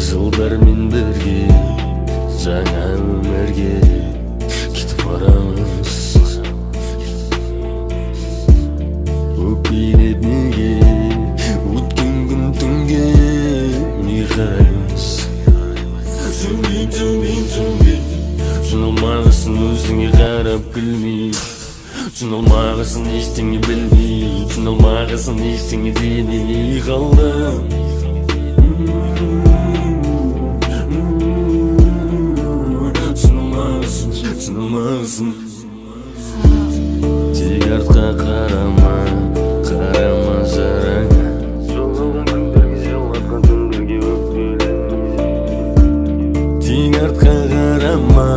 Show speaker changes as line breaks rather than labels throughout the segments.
Жылдармен бірге жаңа өмірге кетіп барамыз. Өкпелеп неге өткен күн түнге не қараймыз? Түсінбеймін түсінілмағысын өзіңе қарап күлмей, түсінілмағысын ештеңе білмей, түсінілмағысын ештеңе демей қалдым. Түсінілмағысын тек артқа қарама, қарама жараңа. Жоғалған күндерге сыйлатқан түндерге өкпелеме. Тек артқа қарама,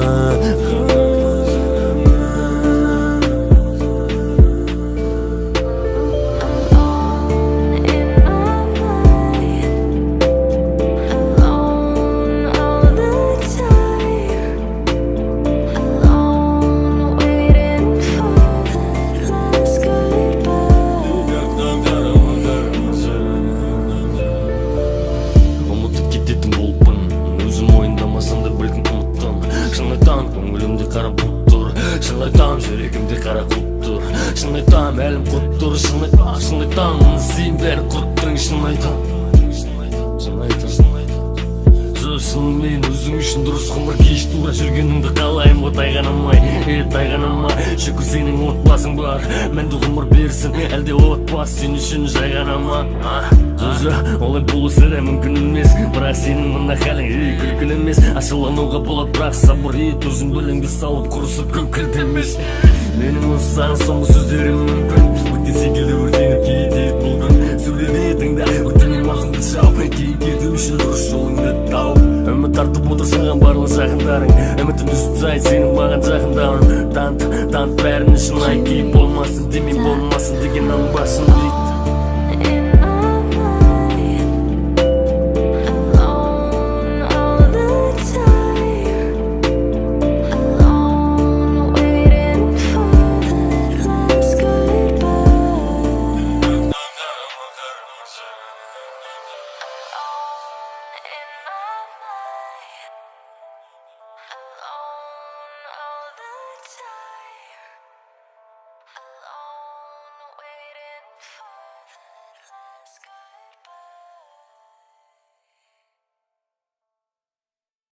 көңілімде қара бұлт тұр, шын айтам жүрегімде қара құт тұр, шын айтам әлім құт тұр, шын айтам сен бәрі құттың, шын айтам шынымен өзің үшін дұрыс ғұмыр кеш тура жүргеніңді қалайым ғой тайғанамай, тайғанамай. Шүкір сенің отбасың бар, мәнді ғұмыр берсін, әлде отбасы сен үшін жай ғана ма? Өзі олай болу сірә мүмкін емес, бірақ сенің мына халің күлкіл емес. Ашылануға болады, бірақ сабыр ет, өзің бөліңді салып құрысып көкірді емес. Менің осы саған соңғы сөздерім мүмкін, өткен секілді өртеніп кетеді бұл күн. Сөйлеме тыңда, өтінем ақылды жауап, кейін кету үшін дұрыс жолыңды тауып. Үміт артып отыр саған барлық жақындарың, үмітін үзіп тастайды сенің маған жақындауың. Тант бәрін шын айт, кейіп болмасын демей болмасын деген аң басын дейді.